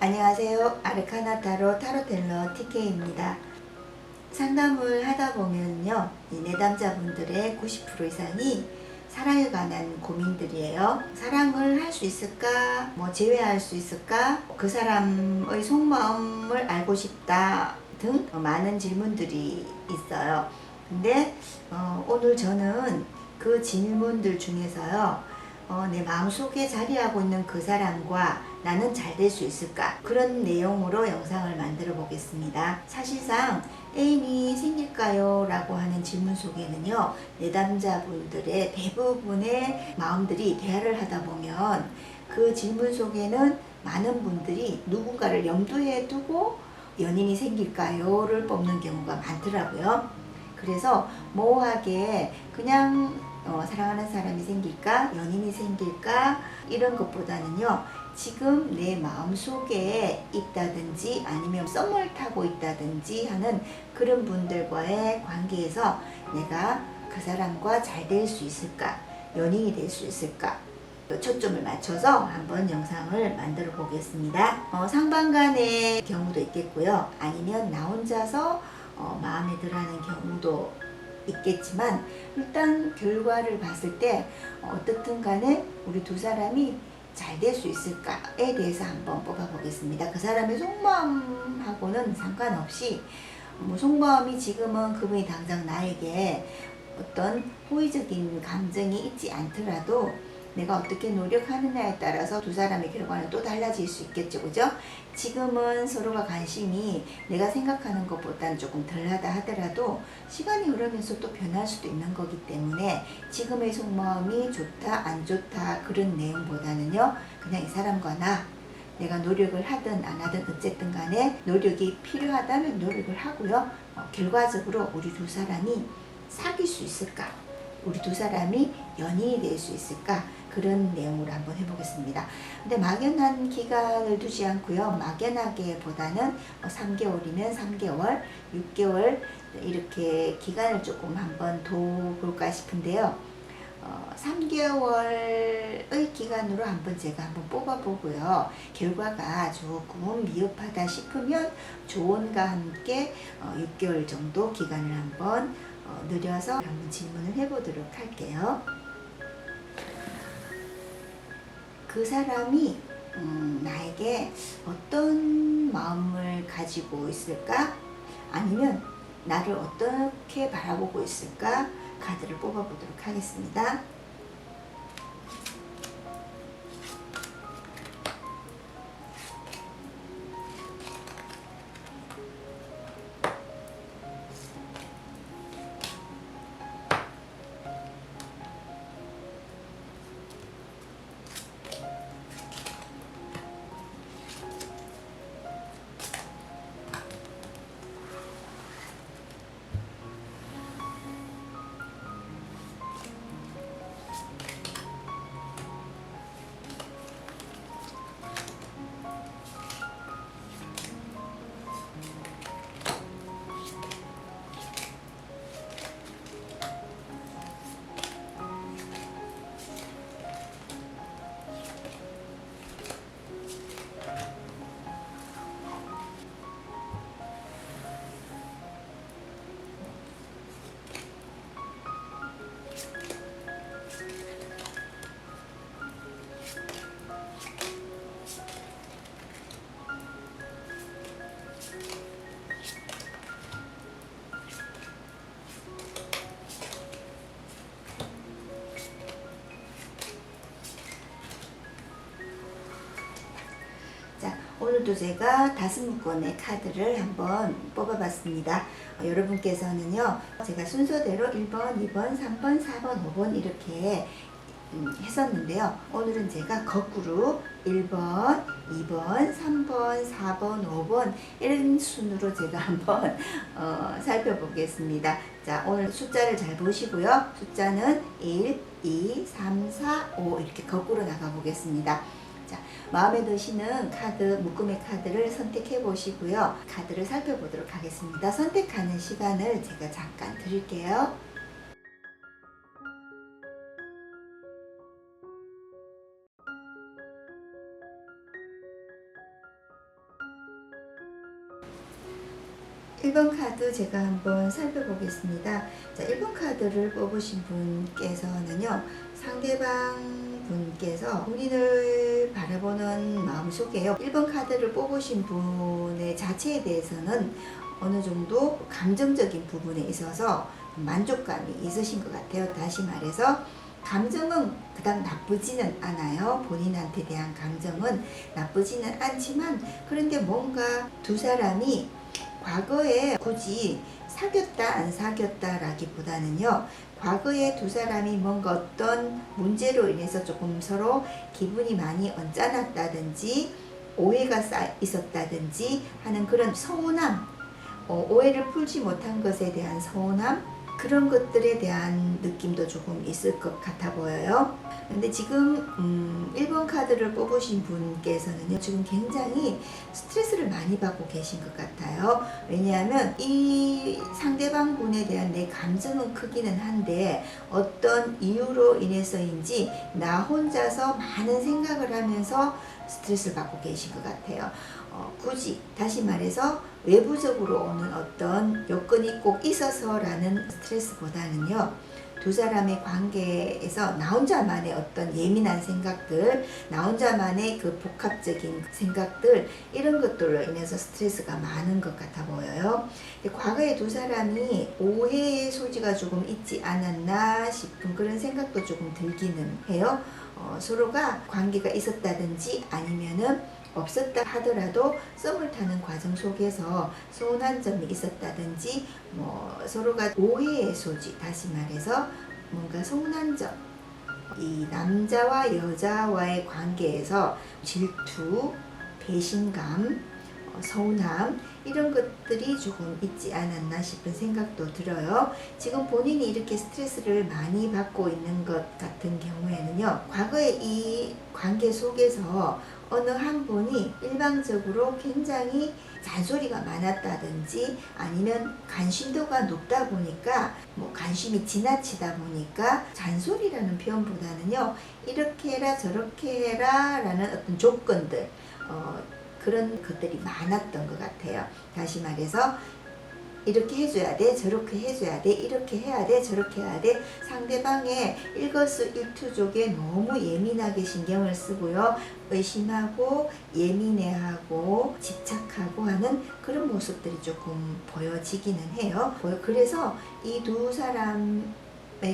안녕하세요. 아르카나 타로텔러 TK입니다. 상담을 하다 보면요, 이 내담자분들의 90% 이상이 사랑에 관한 고민들이에요. 사랑을 할 수 있을까? 제외할 수 있을까? 그 사람의 속마음을 알고 싶다 등 많은 질문들이 있어요. 근데 오늘 저는 그 질문들 중에서요, 내 마음속에 자리하고 있는 그 사람과 나는 잘 될 수 있을까? 그런 내용으로 영상을 만들어 보겠습니다. 사실상 애인이 생길까요? 라고 하는 질문 속에는요, 내담자분들의 대부분의 마음들이 대화를 하다 보면 그 질문 속에는 많은 분들이 누군가를 염두에 두고 연인이 생길까요?를 뽑는 경우가 많더라고요. 그래서 모호하게 그냥 사랑하는 사람이 생길까? 연인이 생길까? 이런 것보다는요, 지금 내 마음속에 있다든지 아니면 썸을 타고 있다든지 하는 그런 분들과의 관계에서 내가 그 사람과 잘 될 수 있을까? 연인이 될 수 있을까? 초점을 맞춰서 한번 영상을 만들어 보겠습니다. 상반간의 경우도 있겠고요. 아니면 나 혼자서 마음에 들어하는 경우도 있겠지만, 일단 결과를 봤을 때 어떻든 간에 우리 두 사람이 잘 될 수 있을까에 대해서 한번 뽑아 보겠습니다. 그 사람의 속마음하고는 상관없이 속마음이 지금은 그분이 당장 나에게 어떤 호의적인 감정이 있지 않더라도 내가 어떻게 노력하느냐에 따라서 두 사람의 결과는 또 달라질 수 있겠죠, 그죠? 지금은 서로가 관심이 내가 생각하는 것보다는 조금 덜하다 하더라도 시간이 흐르면서 또 변할 수도 있는 거기 때문에 지금의 속마음이 좋다 안 좋다 그런 내용보다는요, 그냥 이 사람과 내가 노력을 하든 안 하든 어쨌든 간에 노력이 필요하다면 노력을 하고요, 결과적으로 우리 두 사람이 사귈 수 있을까? 우리 두 사람이 연인이 될 수 있을까? 그런 내용으로 한번 해보겠습니다. 근데 막연한 기간을 두지 않고요, 막연하게보다는 3개월이면 3개월, 6개월 이렇게 기간을 조금 한번 둬볼까 싶은데요. 3개월의 기간으로 제가 한번 뽑아보고요. 결과가 조금 미흡하다 싶으면 조언과 함께 6개월 정도 기간을 한번 늘려서 한번 질문을 해보도록 할게요. 그 사람이 나에게 어떤 마음을 가지고 있을까? 아니면 나를 어떻게 바라보고 있을까? 카드를 뽑아보도록 하겠습니다. 오늘도 제가 5건의 카드를 한번 뽑아봤습니다. 여러분께서는요, 제가 순서대로 1번, 2번, 3번, 4번, 5번 이렇게 했었는데요. 오늘은 제가 거꾸로 1번, 2번, 3번, 4번, 5번 이런 순으로 제가 한번 살펴보겠습니다. 자, 오늘 숫자를 잘 보시고요. 숫자는 1, 2, 3, 4, 5 이렇게 거꾸로 나가 보겠습니다. 자, 마음에 드시는 카드, 묶음의 카드를 선택해 보시고요. 카드를 살펴보도록 하겠습니다. 선택하는 시간을 제가 잠깐 드릴게요. 1번 카드 제가 한번 살펴보겠습니다. 자, 1번 카드를 뽑으신 분께서는요, 상대방 분께서 본인을 바라보는 마음속에요, 1번 카드를 뽑으신 분의 자체에 대해서는 어느 정도 감정적인 부분에 있어서 만족감이 있으신 것 같아요. 다시 말해서 감정은 그닥 나쁘지는 않아요. 본인한테 대한 감정은 나쁘지는 않지만, 그런데 뭔가 두 사람이 과거에 굳이 사귀었다 안 사귀었다 라기보다는요, 과거에 두 사람이 뭔가 어떤 문제로 인해서 조금 서로 기분이 많이 언짢았다든지 오해가 있었다든지 하는 그런 서운함, 오해를 풀지 못한 것에 대한 서운함, 그런 것들에 대한 느낌도 조금 있을 것 같아 보여요. 근데 지금 1번 카드를 뽑으신 분께서는요, 지금 굉장히 스트레스를 많이 받고 계신 것 같아요. 왜냐하면 이 상대방 분에 대한 내 감정은 크기는 한데 어떤 이유로 인해서인지 나 혼자서 많은 생각을 하면서 스트레스를 받고 계신 것 같아요. 굳이 다시 말해서 외부적으로 오는 어떤 요건이 꼭 있어서라는 스트레스보다는요, 두 사람의 관계에서 나 혼자만의 어떤 예민한 생각들, 나 혼자만의 그 복합적인 생각들, 이런 것들로 인해서 스트레스가 많은 것 같아 보여요. 과거에 두 사람이 오해의 소지가 조금 있지 않았나 싶은 그런 생각도 조금 들기는 해요. 서로가 관계가 있었다든지 아니면은 없었다 하더라도 썸을 타는 과정 속에서 서운한 점이 있었다든지, 서로가 오해의 소지, 다시 말해서 뭔가 서운한 점, 이 남자와 여자와의 관계에서 질투, 배신감, 서운함, 이런 것들이 조금 있지 않았나 싶은 생각도 들어요. 지금 본인이 이렇게 스트레스를 많이 받고 있는 것 같은 경우에는요, 과거의 이 관계 속에서 어느 한 분이 일방적으로 굉장히 잔소리가 많았다든지 아니면 관심도가 높다 보니까, 관심이 지나치다 보니까 잔소리라는 표현보다는요, 이렇게 해라 저렇게 해라 라는 어떤 조건들, 그런 것들이 많았던 것 같아요. 다시 말해서 이렇게 해줘야 돼, 저렇게 해줘야 돼, 이렇게 해야 돼, 저렇게 해야 돼, 상대방의 일거수일투족에 너무 예민하게 신경을 쓰고요, 의심하고 예민해하고 집착하고 하는 그런 모습들이 조금 보여지기는 해요. 그래서 이 두 사람의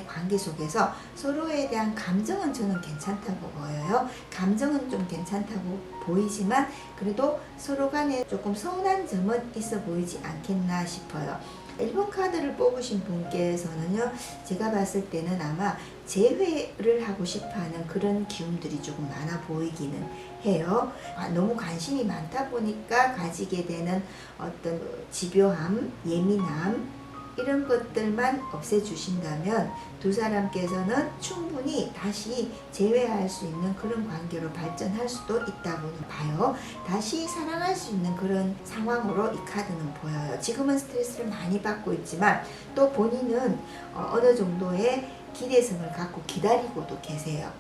관계 속에서 서로에 대한 감정은 저는 괜찮다고 보여요. 감정은 좀 괜찮다고 보이지만 그래도 서로 간에 조금 서운한 점은 있어 보이지 않겠나 싶어요. 1번 카드를 뽑으신 분께서는요, 제가 봤을 때는 아마 재회를 하고 싶어하는 그런 기운들이 조금 많아 보이기는 해요. 너무 관심이 많다 보니까 가지게 되는 어떤 집요함, 예민함, 이런 것들만 없애주신다면 두 사람께서는 충분히 다시 재회할 수 있는 그런 관계로 발전할 수도 있다고 봐요. 다시 사랑할 수 있는 그런 상황으로 이 카드는 보여요. 지금은 스트레스를 많이 받고 있지만 또 본인은 어느 정도의 기대성을 갖고 기다리고도 계세요.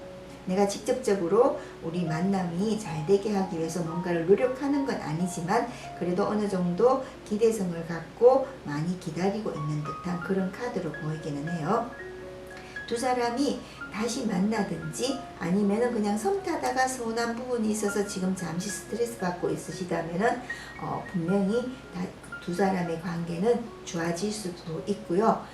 내가 직접적으로 우리 만남이 잘 되게 하기 위해서 뭔가를 노력하는 건 아니지만 그래도 어느 정도 기대성을 갖고 많이 기다리고 있는 듯한 그런 카드로 보이기는 해요. 두 사람이 다시 만나든지 아니면은 그냥 섬 타다가 서운한 부분이 있어서 지금 잠시 스트레스 받고 있으시다면은 분명히 두 사람의 관계는 좋아질 수도 있고요.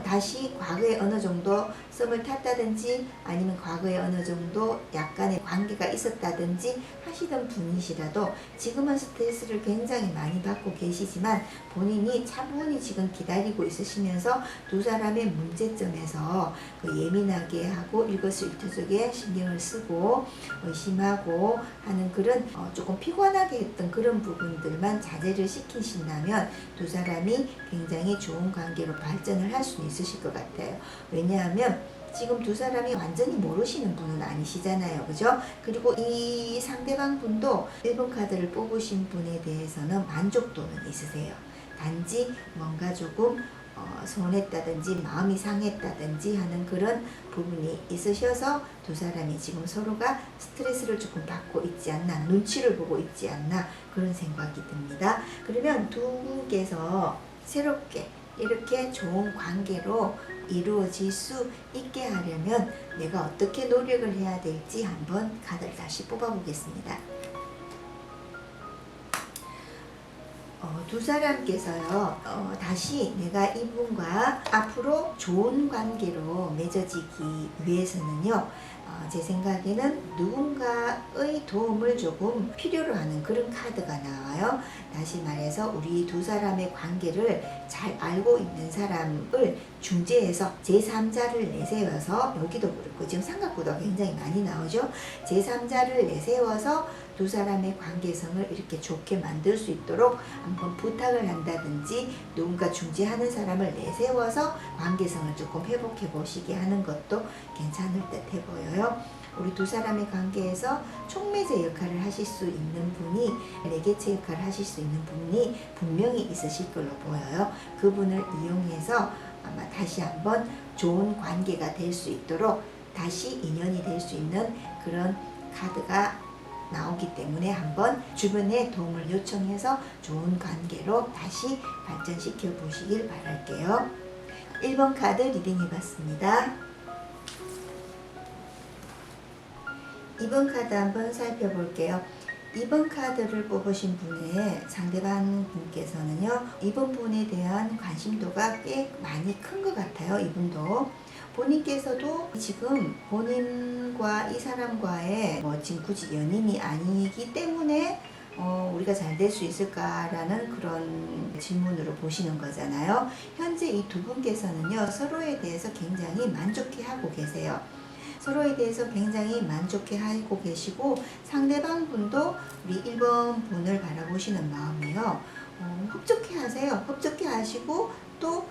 다시 과거에 어느 정도 썸을 탔다든지 아니면 과거에 어느 정도 약간의 관계가 있었다든지 하시던 분이시라도 지금은 스트레스를 굉장히 많이 받고 계시지만 본인이 차분히 지금 기다리고 있으시면서 두 사람의 문제점에서 예민하게 하고 일거수일투족에 신경을 쓰고 의심하고 하는 그런 조금 피곤하게 했던 그런 부분들만 자제를 시키신다면 두 사람이 굉장히 좋은 관계로 발전을 할 수 있으실 것 같아요. 왜냐하면 지금 두 사람이 완전히 모르시는 분은 아니시잖아요. 그죠? 그리고 이 상대방 분도 1번 카드를 뽑으신 분에 대해서는 만족도는 있으세요. 단지 뭔가 조금 서운했다든지 마음이 상했다든지 하는 그런 부분이 있으셔서 두 사람이 지금 서로가 스트레스를 조금 받고 있지 않나, 눈치를 보고 있지 않나, 그런 생각이 듭니다. 그러면 두 분께서 새롭게 이렇게 좋은 관계로 이루어질 수 있게 하려면 내가 어떻게 노력을 해야 될지 한번 카드를 다시 뽑아보겠습니다. 두 사람께서요, 다시 내가 이분과 앞으로 좋은 관계로 맺어지기 위해서는요, 제 생각에는 누군가의 도움을 조금 필요로 하는 그런 카드가 나와요. 다시 말해서 우리 두 사람의 관계를 잘 알고 있는 사람을 중재해서 제3자를 내세워서, 여기도 그렇고 지금 삼각구도가 굉장히 많이 나오죠. 제3자를 내세워서 두 사람의 관계성을 이렇게 좋게 만들 수 있도록 한번 부탁을 한다든지 누군가 중재하는 사람을 내세워서 관계성을 조금 회복해 보시게 하는 것도 괜찮을 듯해 보여요. 우리 두 사람의 관계에서 촉매제 역할을 하실 수 있는 분이, 레게체 역할을 하실 수 있는 분이 분명히 있으실 걸로 보여요. 그분을 이용해서 아마 다시 한번 좋은 관계가 될 수 있도록, 다시 인연이 될 수 있는 그런 카드가 나오기 때문에 한번 주변에 도움을 요청해서 좋은 관계로 다시 발전시켜 보시길 바랄게요. 1번 카드 리딩 해봤습니다. 2번 카드 한번 살펴볼게요. 2번 카드를 뽑으신 분의 상대방 분께서는요, 이번 분에 대한 관심도가 꽤 많이 큰 것 같아요. 이분도 본인께서도 지금 본인과 이 사람과의 지금 굳이 연인이 아니기 때문에 우리가 잘 될 수 있을까라는 그런 질문으로 보시는 거잖아요. 현재 이 두 분께서는요, 서로에 대해서 굉장히 만족해 하고 계세요. 서로에 대해서 굉장히 만족해 하고 계시고, 상대방 분도 우리 1번 분을 바라보시는 마음이요, 흡족해 하세요. 흡족해 하시고 또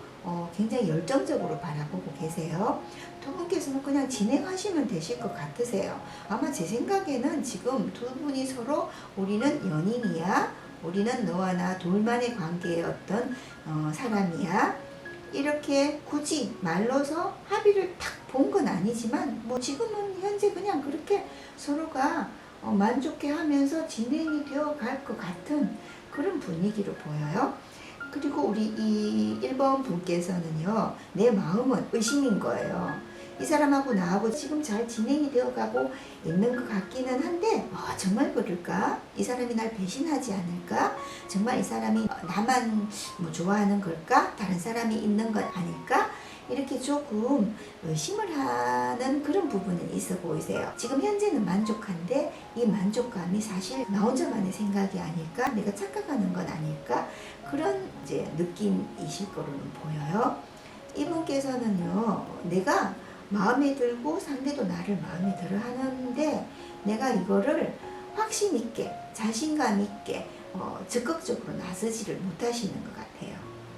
굉장히 열정적으로 바라보고 계세요. 두 분께서는 그냥 진행하시면 되실 것 같으세요. 아마 제 생각에는 지금 두 분이 서로 우리는 연인이야, 우리는 너와 나 둘만의 관계의 어떤 사람이야, 이렇게 굳이 말로서 합의를 탁 본 건 아니지만 지금은 현재 그냥 그렇게 서로가 만족해 하면서 진행이 되어 갈 것 같은 그런 분위기로 보여요. 그리고 우리 이 1번 분께서는요, 내 마음은 의심인 거예요. 이 사람하고 나하고 지금 잘 진행이 되어가고 있는 것 같기는 한데, 정말 그럴까? 이 사람이 날 배신하지 않을까? 정말 이 사람이 나만 좋아하는 걸까? 다른 사람이 있는 건 아닐까? 이렇게 조금 의심을 하는 그런 부분은 있어 보이세요. 지금 현재는 만족한데 이 만족감이 사실 나 혼자만의 생각이 아닐까? 내가 착각하는 건 아닐까? 그런 이제 느낌이실 거로는 보여요. 이분께서는요, 내가 마음에 들고 상대도 나를 마음에 들어 하는데 내가 이거를 확신 있게, 자신감 있게 적극적으로 나서지를 못하시는 것 같아요.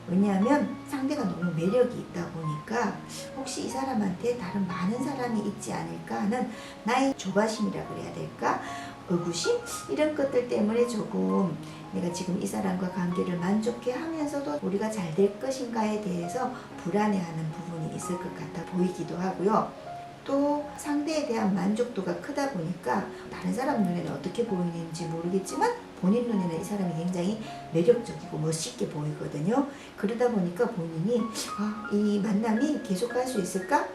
왜냐하면 상대가 너무 매력이 있다 보니까 혹시 이 사람한테 다른 많은 사람이 있지 않을까 하는 나의 조바심이라 그래야 될까? 의구심? 이런 것들 때문에 조금 내가 지금 이 사람과 관계를 만족해 하면서도 우리가 잘 될 것인가에 대해서 불안해하는 부분이 있을 것 같아 보이기도 하고요. 또 상대에 대한 만족도가 크다 보니까 다른 사람 눈에는 어떻게 보이는지 모르겠지만 본인 눈에는 이 사람이 굉장히 매력적이고 멋있게 보이거든요. 그러다 보니까 본인이 이 만남이 계속 갈 수 있을까?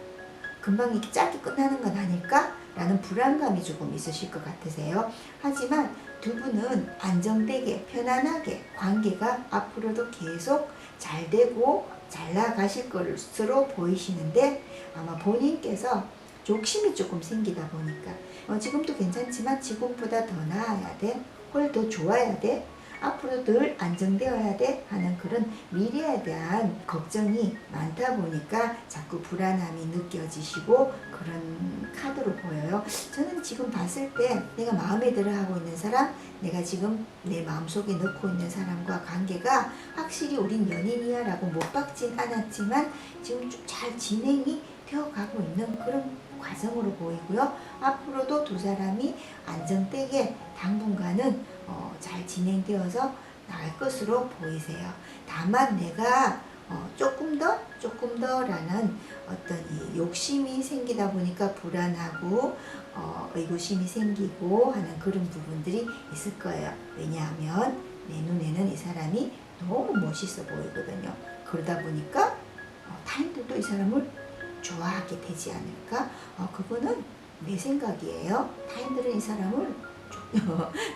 금방 이렇게 짧게 끝나는 건 아닐까? 라는 불안감이 조금 있으실 것 같으세요. 하지만 두 분은 안정되게 편안하게 관계가 앞으로도 계속 잘 되고 잘 나가실 것으로 보이시는데, 아마 본인께서 욕심이 조금 생기다 보니까 지금도 괜찮지만 지금보다 더 나아야 돼, 훨 더 좋아야 돼, 앞으로 늘 안정되어야 돼 하는 그런 미래에 대한 걱정이 많다 보니까 자꾸 불안함이 느껴지시고 그런 카드로 보여요. 저는 지금 봤을 때 내가 마음에 들어 하고 있는 사람, 내가 지금 내 마음속에 넣고 있는 사람과 관계가 확실히 우린 연인이야 라고 못 박진 않았지만 지금 좀 잘 진행이 되어가고 있는 그런 과정으로 보이고요. 앞으로도 두 사람이 안정되게 당분간은 잘 진행되어서 나갈 것으로 보이세요. 다만 내가 조금 더라는 어떤 이 욕심이 생기다 보니까 불안하고 의구심이 생기고 하는 그런 부분들이 있을 거예요. 왜냐하면 내 눈에는 이 사람이 너무 멋있어 보이거든요. 그러다 보니까 타인들도 이 사람을 좋아하게 되지 않을까? 그거는 내 생각이에요. 타인들은 이 사람을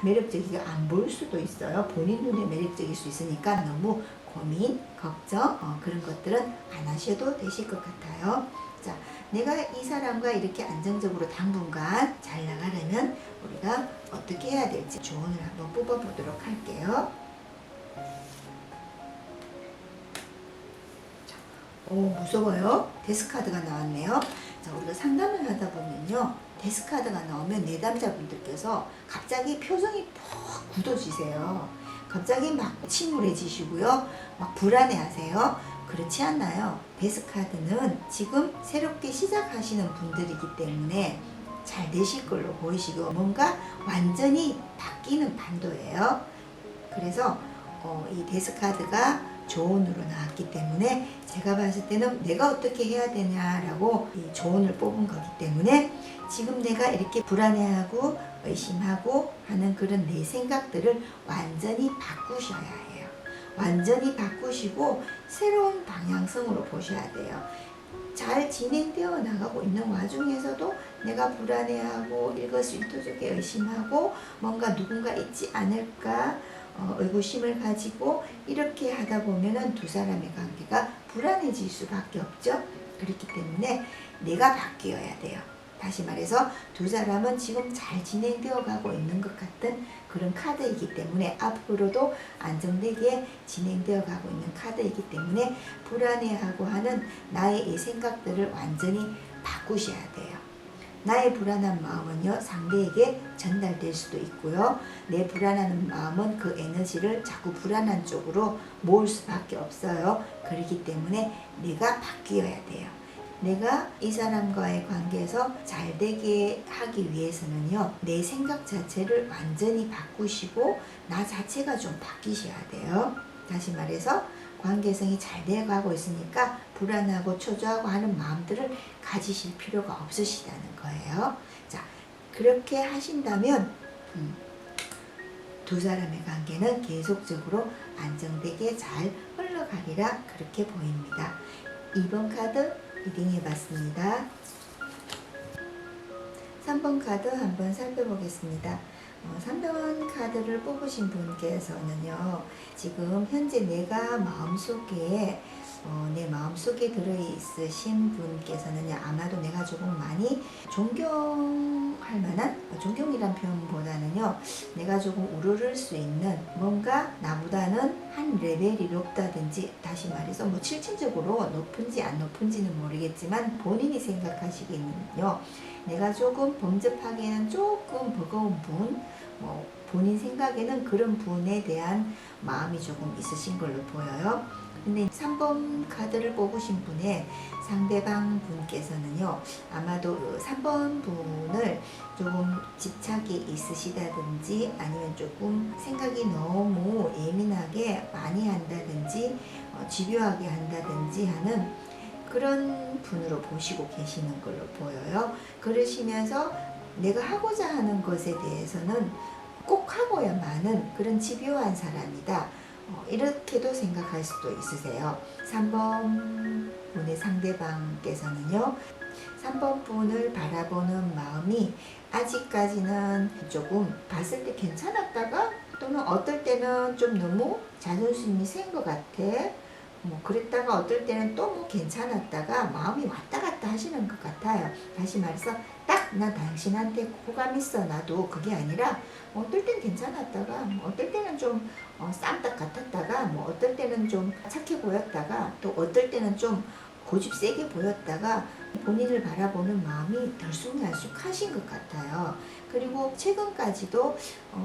매력적이게 안 보일 수도 있어요. 본인 눈에 매력적일 수 있으니까 너무 고민, 걱정 그런 것들은 안 하셔도 되실 것 같아요. 자, 내가 이 사람과 이렇게 안정적으로 당분간 잘 나가려면 우리가 어떻게 해야 될지 조언을 한번 뽑아보도록 할게요. 오, 무서워요. 데스카드가 나왔네요. 자, 우리가 상담을 하다 보면요, 데스카드가 나오면 내담자분들께서 갑자기 표정이 푹 굳어지세요. 갑자기 막 침울해지시고요, 막 불안해하세요. 그렇지 않나요? 데스카드는 지금 새롭게 시작하시는 분들이기 때문에 잘 되실 걸로 보이시고 뭔가 완전히 바뀌는 판도예요. 그래서 이 데스카드가 조언으로 나왔기 때문에 제가 봤을 때는 내가 어떻게 해야 되냐라고 이 조언을 뽑은 거기 때문에 지금 내가 이렇게 불안해하고 의심하고 하는 그런 내 생각들을 완전히 바꾸셔야 해요. 완전히 바꾸시고 새로운 방향성으로 보셔야 돼요. 잘 진행되어 나가고 있는 와중에서도 내가 불안해하고 일거수일투족에 의심하고 뭔가 누군가 있지 않을까 의구심을 가지고 이렇게 하다 보면은 두 사람의 관계가 불안해질 수밖에 없죠. 그렇기 때문에 내가 바뀌어야 돼요. 다시 말해서 두 사람은 지금 잘 진행되어 가고 있는 것 같은 그런 카드이기 때문에 앞으로도 안정되게 진행되어 가고 있는 카드이기 때문에 불안해하고 하는 나의 이 생각들을 완전히 바꾸셔야 돼요. 나의 불안한 마음은요, 상대에게 전달될 수도 있고요. 내 불안한 마음은 그 에너지를 자꾸 불안한 쪽으로 모을 수밖에 없어요. 그렇기 때문에 내가 바뀌어야 돼요. 내가 이 사람과의 관계에서 잘 되게 하기 위해서는요, 내 생각 자체를 완전히 바꾸시고 나 자체가 좀 바뀌셔야 돼요. 다시 말해서 관계성이 잘 돼가고 있으니까 불안하고 초조하고 하는 마음들을 가지실 필요가 없으시다는 거예요. 자, 그렇게 하신다면 두 사람의 관계는 계속적으로 안정되게 잘 흘러가리라 그렇게 보입니다. 2번 카드 리딩해봤습니다. 3번 카드 한번 살펴보겠습니다. 3번 카드를 뽑으신 분께서는요, 지금 현재 내가 마음속에 내 마음속에 들어있으신 분께서는요, 아마도 내가 조금 많이 존경할 만한, 존경이란 표현보다는요, 내가 조금 우러를 수 있는 뭔가 나보다는 한 레벨이 높다든지, 다시 말해서 뭐 실질적으로 높은지 안 높은지는 모르겠지만 본인이 생각하시기에는요, 내가 조금 범접하기에는 조금 버거운 분, 본인 생각에는 그런 분에 대한 마음이 조금 있으신 걸로 보여요. 근데 3번 카드를 뽑으신 분의 상대방 분께서는요, 아마도 3번 분을 조금 집착이 있으시다든지 아니면 조금 생각이 너무 예민하게 많이 한다든지 집요하게 한다든지 하는 그런 분으로 보시고 계시는 걸로 보여요. 그러시면서 내가 하고자 하는 것에 대해서는 꼭 하고야만은 그런 집요한 사람이다. 이렇게도 생각할 수도 있으세요. 3번 분의 상대방께서는요, 3번 분을 바라보는 마음이 아직까지는 조금 봤을 때 괜찮았다가 또는 어떨 때는 좀 너무 자존심이 센 것 같아. 그랬다가 어떨 때는 또 괜찮았다가 마음이 왔다 갔다 하시는 것 같아요. 다시 말해서 딱 나 당신한테 호감 있어 나도 그게 아니라 어떨 땐 괜찮았다가 어떨 때는 좀 쌈딱 같았다가 어떨 때는 좀 착해 보였다가 또 어떨 때는 좀 고집 세게 보였다가 본인을 바라보는 마음이 들쑥날쑥 하신 것 같아요. 그리고 최근까지도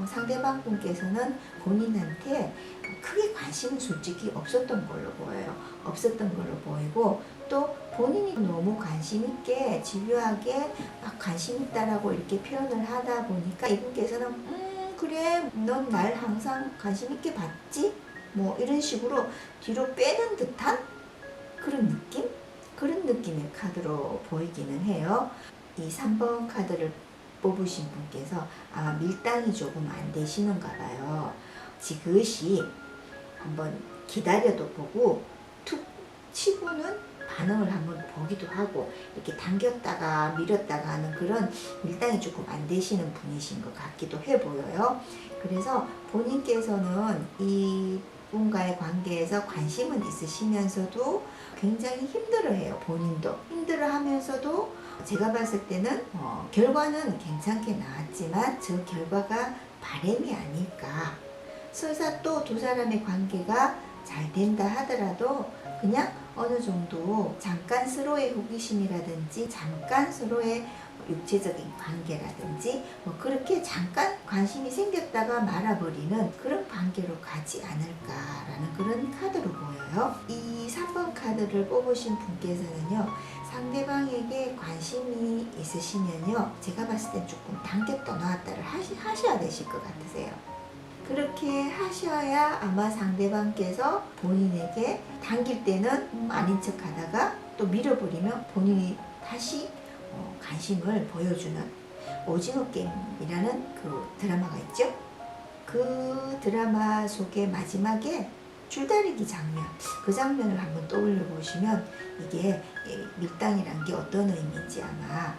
상대방 분께서는 본인한테 크게 관심은 솔직히 없었던 걸로 보여요. 없었던 걸로 보이고 또 본인이 너무 관심 있게 집요하게 막 관심 있다라고 이렇게 표현을 하다 보니까 이분께서는 그래 넌 날 항상 관심 있게 봤지? 이런 식으로 뒤로 빼는 듯한 그런 느낌? 그런 느낌의 카드로 보이기는 해요. 이 3번 카드를 뽑으신 분께서 아마 밀당이 조금 안 되시는가 봐요. 지그시 한번 기다려도 보고 툭 치고는 반응을 한번 보기도 하고 이렇게 당겼다가 밀었다가 하는 그런 밀당이 조금 안 되시는 분이신 것 같기도 해 보여요. 그래서 본인께서는 이 분과의 관계에서 관심은 있으시면서도 굉장히 힘들어해요. 본인도 힘들어하면서도 제가 봤을 때는 결과는 괜찮게 나왔지만 저 결과가 바람이 아닐까. 설사 또 두 사람의 관계가 잘 된다 하더라도 그냥 어느 정도 잠깐 서로의 호기심이라든지 잠깐 서로의 육체적인 관계라든지 뭐 그렇게 잠깐 관심이 생겼다가 말아버리는 그런 관계로 가지 않을까라는 그런 카드로 보여요. 이 3번 카드를 뽑으신 분께서는요, 상대방에게 관심이 있으시면요, 제가 봤을 땐 조금 당겼다 놨다를 하셔야 되실 것 같으세요. 그렇게 하셔야 아마 상대방께서 본인에게 당길 때는 아닌 척 하다가 또 밀어버리면 본인이 다시 관심을 보여주는 오징어 게임이라는 그 드라마가 있죠. 그 드라마 속의 마지막에 줄다리기 장면, 그 장면을 한번 떠올려 보시면 이게 밀당이란 게 어떤 의미인지 아마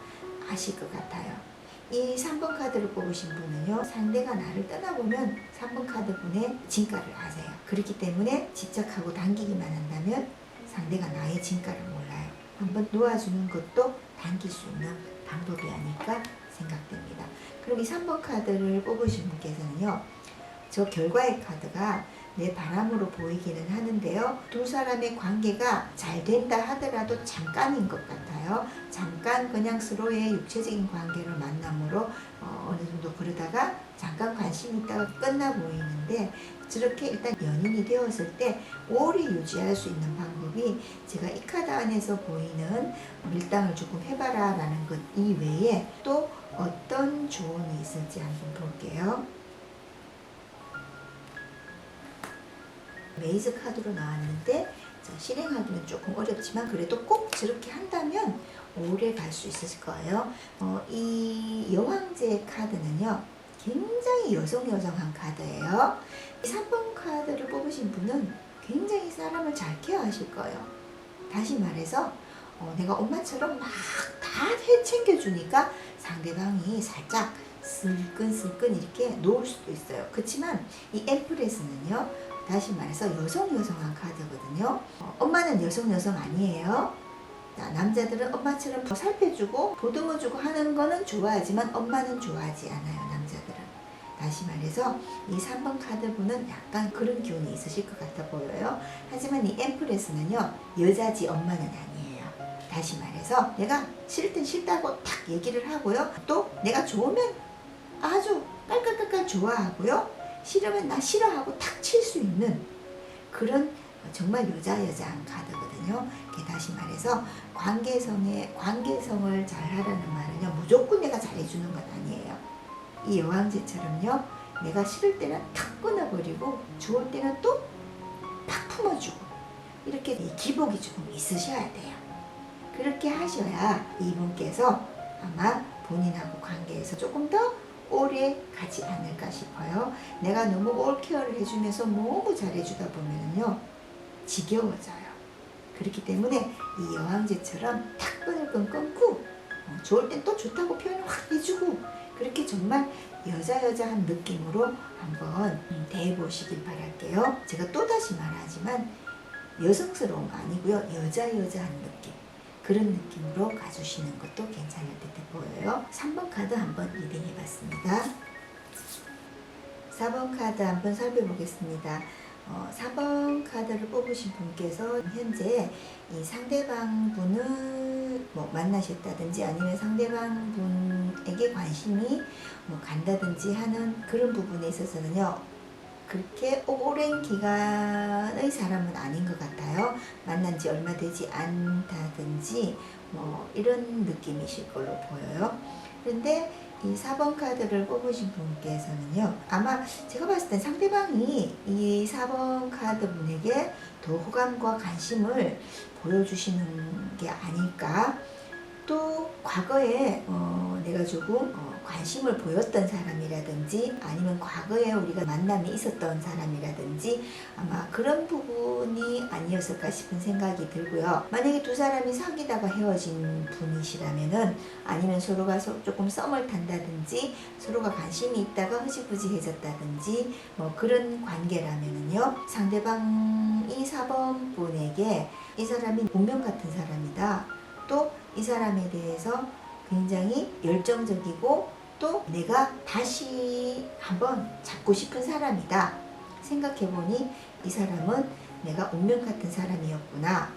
아실 것 같아요. 이 3번 카드를 뽑으신 분은요, 상대가 나를 떠나보면 3번 카드 분의 진가를 아세요. 그렇기 때문에 집착하고 당기기만 한다면 상대가 나의 진가를 몰라요. 한번 놓아주는 것도 당길 수 있는 방법이 아닐까 생각됩니다. 그럼 이 3번 카드를 뽑으신 분께서는요, 저 결과의 카드가 내 바람으로 보이기는 하는데요, 두 사람의 관계가 잘 된다 하더라도 잠깐인 것 같아요. 잠깐 그냥 서로의 육체적인 관계를 만남으로 어느 정도 그러다가 잠깐 관심이 있다가 끝나 보이는데, 저렇게 일단 연인이 되었을 때 오래 유지할 수 있는 방법이 제가 이 카드 안에서 보이는 밀당을 조금 해봐라 라는 것 이외에 또 어떤 조언이 있을지 한번 볼게요. 메이즈 카드로 나왔는데 실행하기는 조금 어렵지만 그래도 꼭 저렇게 한다면 오래 갈 수 있을 거예요. 이 여왕제 카드는요, 굉장히 여성여성한 카드예요. 이 3번 카드를 뽑으신 분은 굉장히 사람을 잘 케어하실 거예요. 다시 말해서 내가 엄마처럼 막 다 챙겨주니까 상대방이 살짝 슬끈슬끈 이렇게 놓을 수도 있어요. 그렇지만 이 엠프레스는요, 다시 말해서 여성여성한 카드거든요. 엄마는 여성여성 아니에요. 남자들은 엄마처럼 살펴주고 보듬어주고 하는 거는 좋아하지만 엄마는 좋아하지 않아요, 남자들은. 다시 말해서 이 3번 카드분은 약간 그런 기운이 있으실 것 같아 보여요. 하지만 이 엠프레스는요, 여자지 엄마는 아니에요. 다시 말해서 내가 싫을 땐 싫다고 탁 얘기를 하고요, 또 내가 좋으면 아주 깔깔깔깔 좋아하고요, 싫으면 나 싫어하고 탁 칠 수 있는 그런 정말 여자한 카드거든요. 다시 말해서 관계성을 잘 하라는 말은요, 무조건 내가 잘해주는 건 아니에요. 이 여왕제처럼요, 내가 싫을 때는 탁 끊어버리고 좋을 때는 또 팍 품어주고 이렇게 기복이 조금 있으셔야 돼요. 그렇게 하셔야 이분께서 아마 본인하고 관계에서 조금 더 오래 가지 않을까 싶어요. 내가 너무 올케어를 해주면서 너무 잘해주다 보면요, 지겨워져요. 그렇기 때문에 이 여왕제처럼 탁 끈을 끊고 좋을 땐 또 좋다고 표현을 확 해주고, 그렇게 정말 여자한 느낌으로 한번 대해보시길 바랄게요. 제가 또다시 말하지만 여성스러운 거 아니고요, 여자한 느낌, 그런 느낌으로 가주시는 것도 괜찮을 듯해 보여요. 3번 카드 한번 리딩해봤습니다. 4번 카드 한번 살펴보겠습니다. 4번 카드를 뽑으신 분께서 현재 이 상대방 분을 만나셨다든지 아니면 상대방 분에게 관심이 간다든지 하는 그런 부분에 있어서는요, 그렇게 오랜 기간의 사람은 아닌 것 같아요. 만난 지 얼마 되지 않다든지 이런 느낌이실 걸로 보여요. 그런데 이 4번 카드를 뽑으신 분께서는요, 아마 제가 봤을 땐 상대방이 이 4번 카드 분에게 더 호감과 관심을 보여주시는 게 아닐까. 또 과거에 내가 조금 관심을 보였던 사람이라든지 아니면 과거에 우리가 만남이 있었던 사람이라든지 아마 그런 부분이 아니었을까 싶은 생각이 들고요. 만약에 두 사람이 사귀다가 헤어진 분이시라면은 아니면 서로가 조금 썸을 탄다든지 서로가 관심이 있다가 흐지부지해졌다든지 뭐 그런 관계라면은요, 상대방이 4번 분에게 이 사람이 운명 같은 사람이다, 또 이 사람에 대해서 굉장히 열정적이고 또 내가 다시 한번 잡고 싶은 사람이다 생각해보니 이 사람은 내가 운명 같은 사람이었구나,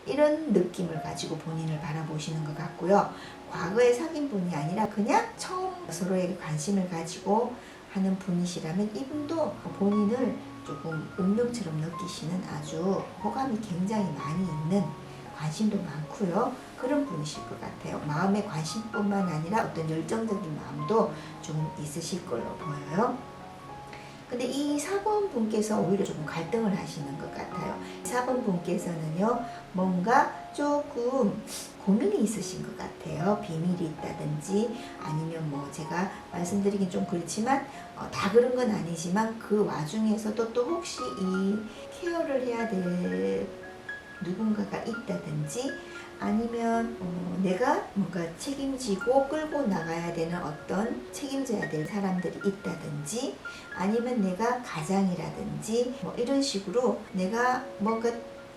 이런 느낌을 가지고 본인을 바라보시는 것 같고요. 과거에 사귄 분이 아니라 그냥 처음 서로에게 관심을 가지고 하는 분이시라면 이분도 본인을 조금 운명처럼 느끼시는 아주 호감이 굉장히 많이 있는, 관심도 많고요, 그런 분이실 것 같아요. 마음의 관심뿐만 아니라 어떤 열정적인 마음도 좀 있으실 걸로 보여요. 근데 이 4번 분께서 오히려 조금 갈등을 하시는 것 같아요. 4번 분께서는요, 뭔가 조금 고민이 있으신 것 같아요. 비밀이 있다든지 아니면 뭐 제가 말씀드리긴 좀 그렇지만 다 그런 건 아니지만 그 와중에서도 또 혹시 이 케어를 해야 될 누군가가 있다든지 아니면 내가 뭔가 책임지고 끌고 나가야 되는 어떤 책임져야 될 사람들이 있다든지 아니면 내가 가장이라든지 뭐 이런 식으로 내가 뭔가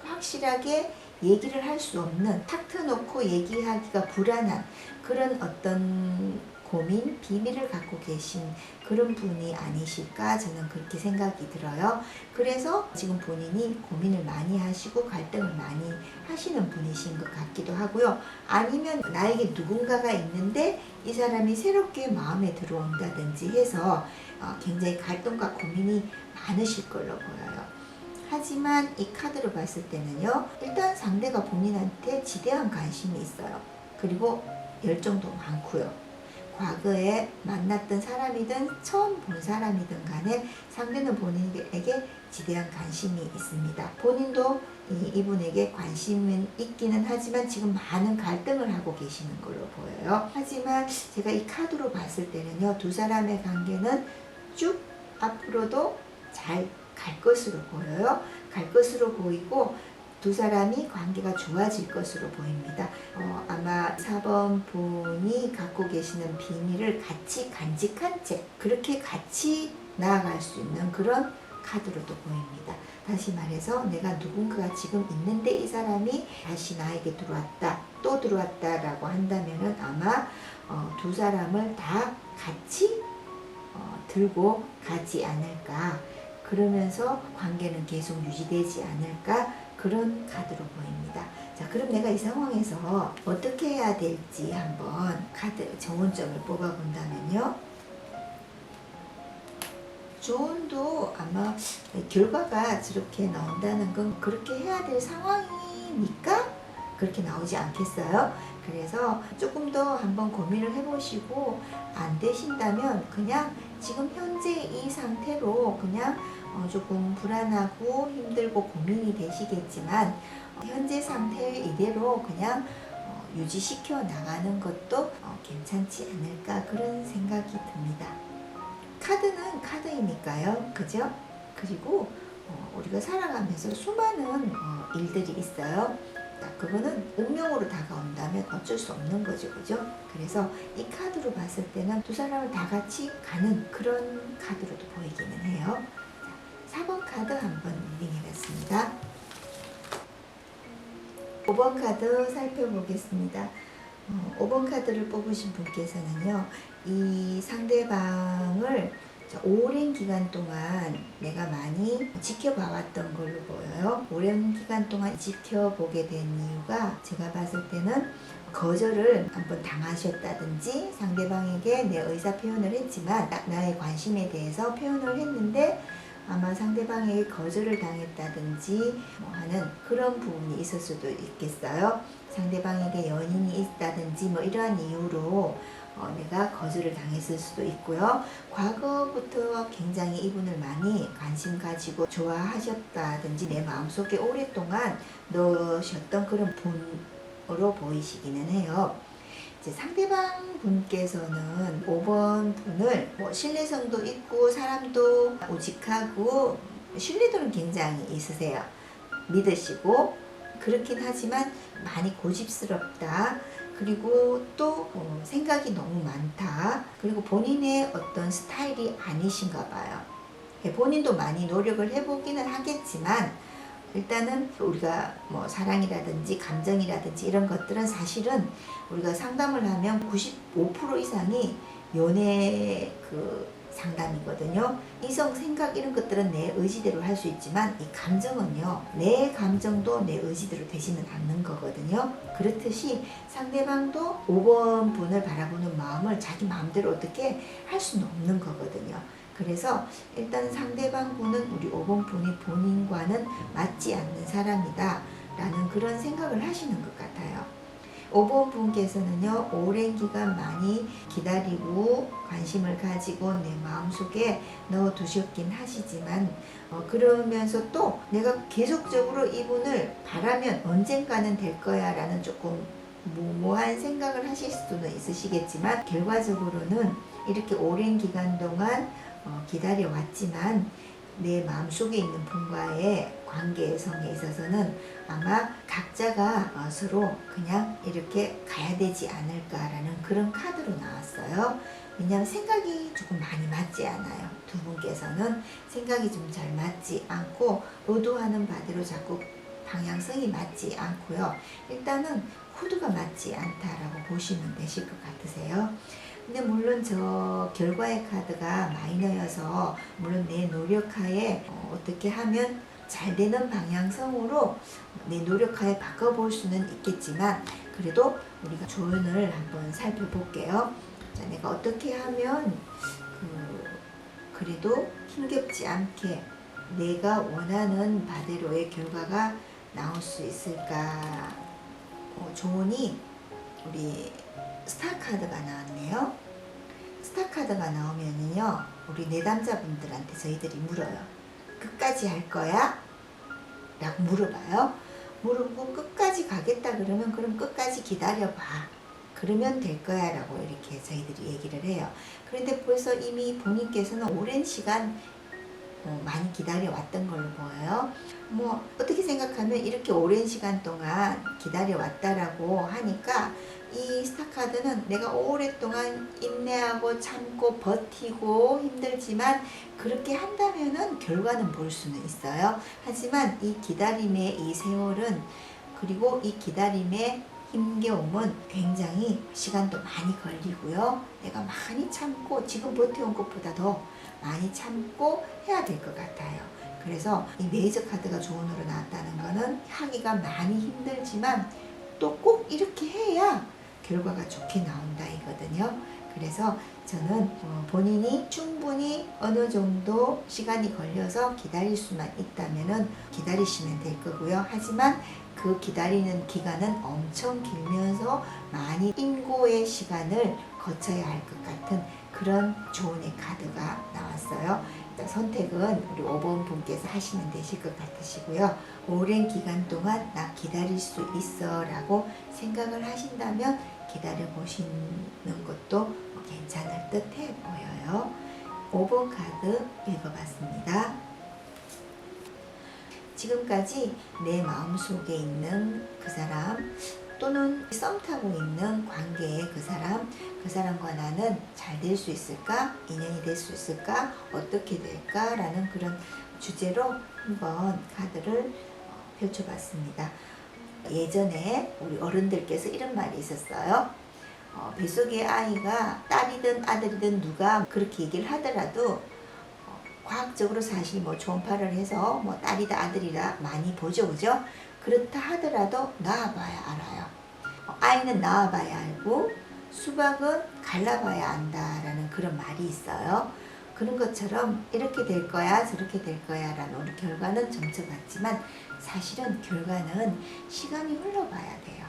확실하게 얘기를 할 수 없는, 탁 트놓고 얘기하기가 불안한 그런 어떤 고민, 비밀을 갖고 계신 그런 분이 아니실까 저는 그렇게 생각이 들어요. 그래서 지금 본인이 고민을 많이 하시고 갈등을 많이 하시는 분이신 것 같기도 하고요. 아니면 나에게 누군가가 있는데 이 사람이 새롭게 마음에 들어온다든지 해서 굉장히 갈등과 고민이 많으실 걸로 보여요. 하지만 이 카드로 봤을 때는요, 일단 상대가 본인한테 지대한 관심이 있어요. 그리고 열정도 많고요. 과거에 만났던 사람이든 처음 본 사람이든 간에 상대는 본인에게 지대한 관심이 있습니다. 본인도 이분에게 관심은 있기는 하지만 지금 많은 갈등을 하고 계시는 걸로 보여요. 하지만 제가 이 카드로 봤을 때는요, 두 사람의 관계는 쭉 앞으로도 잘 갈 것으로 보여요. 갈 것으로 보이고 두 사람이 관계가 좋아질 것으로 보입니다. 아마 4번 분이 갖고 계시는 비밀을 같이 간직한 채 그렇게 같이 나아갈 수 있는 그런 카드로도 보입니다. 다시 말해서 내가 누군가가 지금 있는데 이 사람이 다시 나에게 들어왔다, 또 들어왔다 라고 한다면 아마 두 사람을 다 같이 들고 가지 않을까, 그러면서 관계는 계속 유지되지 않을까, 그런 카드로 보입니다. 자, 그럼 내가 이 상황에서 어떻게 해야 될지 한번 카드 조언점을 뽑아본다면요, 조언도 아마 결과가 저렇게 나온다는 건 그렇게 해야 될 상황이니까 그렇게 나오지 않겠어요? 그래서 조금 더 한번 고민을 해보시고 안 되신다면 그냥 지금 현재 이 상태로 그냥 조금 불안하고 힘들고 고민이 되시겠지만 현재 상태 이대로 그냥 유지시켜 나가는 것도 괜찮지 않을까, 그런 생각이 듭니다. 카드는 카드이니까요, 그죠? 그리고 우리가 살아가면서 수많은 일들이 있어요. 그거는 운명으로 다가온다면 어쩔 수 없는 거죠, 그죠? 그래서 이 카드로 봤을 때는 두 사람을 다 같이 가는 그런 카드로도 보이기는 해요. 4번 카드 한번 리딩해봤습니다. 5번 카드 살펴보겠습니다. 5번 카드를 뽑으신 분께서는요, 이 상대방을 오랜 기간 동안 내가 많이 지켜봐왔던 걸로 보여요. 오랜 기간 동안 지켜보게 된 이유가 제가 봤을 때는 거절을 한번 당하셨다든지 상대방에게 내 의사 표현을 했지만 나의 관심에 대해서 표현을 했는데 아마 상대방에게 거절을 당했다든지 하는 그런 부분이 있을 수도 있겠어요. 상대방에게 연인이 있다든지 이러한 이유로 내가 거절을 당했을 수도 있고요. 과거부터 굉장히 이분을 많이 관심 가지고 좋아하셨다든지 내 마음속에 오랫동안 넣으셨던 그런 분으로 보이시기는 해요. 이제 상대방 분께서는 5번 분을 신뢰성도 있고 사람도 우직하고 신뢰도는 굉장히 있으세요. 믿으시고 그렇긴 하지만 많이 고집스럽다. 그리고 또 생각이 너무 많다. 그리고 본인의 어떤 스타일이 아니신가 봐요. 본인도 많이 노력을 해보기는 하겠지만 일단은 우리가 사랑이라든지 감정이라든지 이런 것들은 사실은 우리가 상담을 하면 95% 이상이 연애 상담이거든요. 이성 생각 이런 것들은 내 의지대로 할 수 있지만 이 감정은요, 내 감정도 내 의지대로 되지는 않는 거거든요. 그렇듯이 상대방도 5번 분을 바라보는 마음을 자기 마음대로 어떻게 할 수는 없는 거거든요. 그래서 일단 상대방 분은 우리 5번 분이 본인과는 맞지 않는 사람이다 라는 그런 생각을 하시는 것 같아요. 5번 분께서는요, 오랜 기간 많이 기다리고 관심을 가지고 내 마음속에 넣어두셨긴 하시지만 그러면서 또 내가 계속적으로 이분을 바라면 언젠가는 될 거야 라는 조금 무모한 생각을 하실 수는 있으시겠지만 결과적으로는 이렇게 오랜 기간 동안 기다려왔지만 내 마음속에 있는 분과의 관계성에 있어서는 아마 각자가 서로 그냥 이렇게 가야 되지 않을까라는 그런 카드로 나왔어요. 왜냐하면 생각이 조금 많이 맞지 않아요. 두 분께서는 생각이 좀 잘 맞지 않고 의도하는 바대로 자꾸 방향성이 맞지 않고요. 일단은 코드가 맞지 않다라고 보시면 되실 것 같으세요. 근데 물론 저 결과의 카드가 마이너여서 물론 내 노력하에 어떻게 하면 잘 되는 방향성으로 내 노력하에 바꿔볼 수는 있겠지만 그래도 우리가 조언을 한번 살펴볼게요. 자, 내가 어떻게 하면 그래도 힘겹지 않게 내가 원하는 바대로의 결과가 나올 수 있을까? 조언이 우리 스타 카드가 나왔네요. 스타 카드가 나오면은요, 우리 내담자분들한테 저희들이 물어요. 끝까지 할 거야? 라고 물어봐요. 물어보고 끝까지 가겠다 그러면 그럼 끝까지 기다려봐. 그러면 될 거야 라고 이렇게 저희들이 얘기를 해요. 그런데 벌써 이미 본인께서는 오랜 시간 많이 기다려왔던 걸로 보여요. 어떻게 생각하면 이렇게 오랜 시간 동안 기다려왔다라고 하니까 이 스타카드는 내가 오랫동안 인내하고 참고 버티고 힘들지만 그렇게 한다면은 결과는 볼 수는 있어요. 하지만 이 기다림의 이 세월은 그리고 이 기다림의 힘겨움은 굉장히 시간도 많이 걸리고요. 내가 많이 참고 지금 버텨온 것보다 더 많이 참고 해야 될 것 같아요. 그래서 이 메이저 카드가 조언으로 나왔다는 거는 하기가 많이 힘들지만 또 꼭 이렇게 해야 결과가 좋게 나온다 이거든요. 그래서 저는 본인이 충분히 어느 정도 시간이 걸려서 기다릴 수만 있다면은 기다리시면 될 거고요. 하지만 그 기다리는 기간은 엄청 길면서 많이 인고의 시간을 거쳐야 할 것 같은 그런 조언의 카드가 나왔어요. 선택은 우리 5번 분께서 하시면 되실 것 같으시고요. 오랜 기간 동안 나 기다릴 수 있어 라고 생각을 하신다면 기다려 보시는 것도 괜찮을 듯해 보여요. 5번 카드 읽어봤습니다. 지금까지 내 마음속에 있는 그 사람 또는 썸 타고 있는 관계의 그 사람과 나는 잘 될 수 있을까? 인연이 될 수 있을까? 어떻게 될까? 라는 그런 주제로 한번 카드를 펼쳐봤습니다. 예전에 우리 어른들께서 이런 말이 있었어요. 뱃속의 아이가 딸이든 아들이든 누가 그렇게 얘기를 하더라도 과학적으로 사실 초음파를 해서 딸이다 아들이라 많이 보죠, 그죠? 그렇다 하더라도 낳아봐야 알아요. 아이는 낳아봐야 알고 수박은 갈라봐야 안다라는 그런 말이 있어요. 그런 것처럼 이렇게 될 거야 저렇게 될 거야 라는 우리 결과는 점쳐봤지만 사실은 결과는 시간이 흘러봐야 돼요.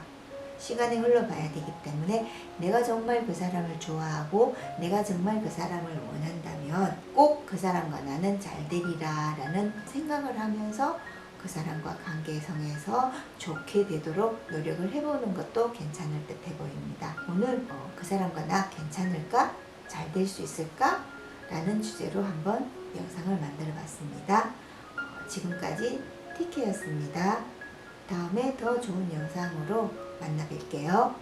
시간이 흘러봐야 되기 때문에 내가 정말 그 사람을 좋아하고 내가 정말 그 사람을 원한다면 꼭 그 사람과 나는 잘 되리라 라는 생각을 하면서 그 사람과 관계성에서 좋게 되도록 노력을 해보는 것도 괜찮을 듯해 보입니다. 오늘 그 사람과 나 괜찮을까? 잘 될 수 있을까? 라는 주제로 한번 영상을 만들어 봤습니다. 지금까지 티키였습니다. 다음에 더 좋은 영상으로 만나 뵐게요.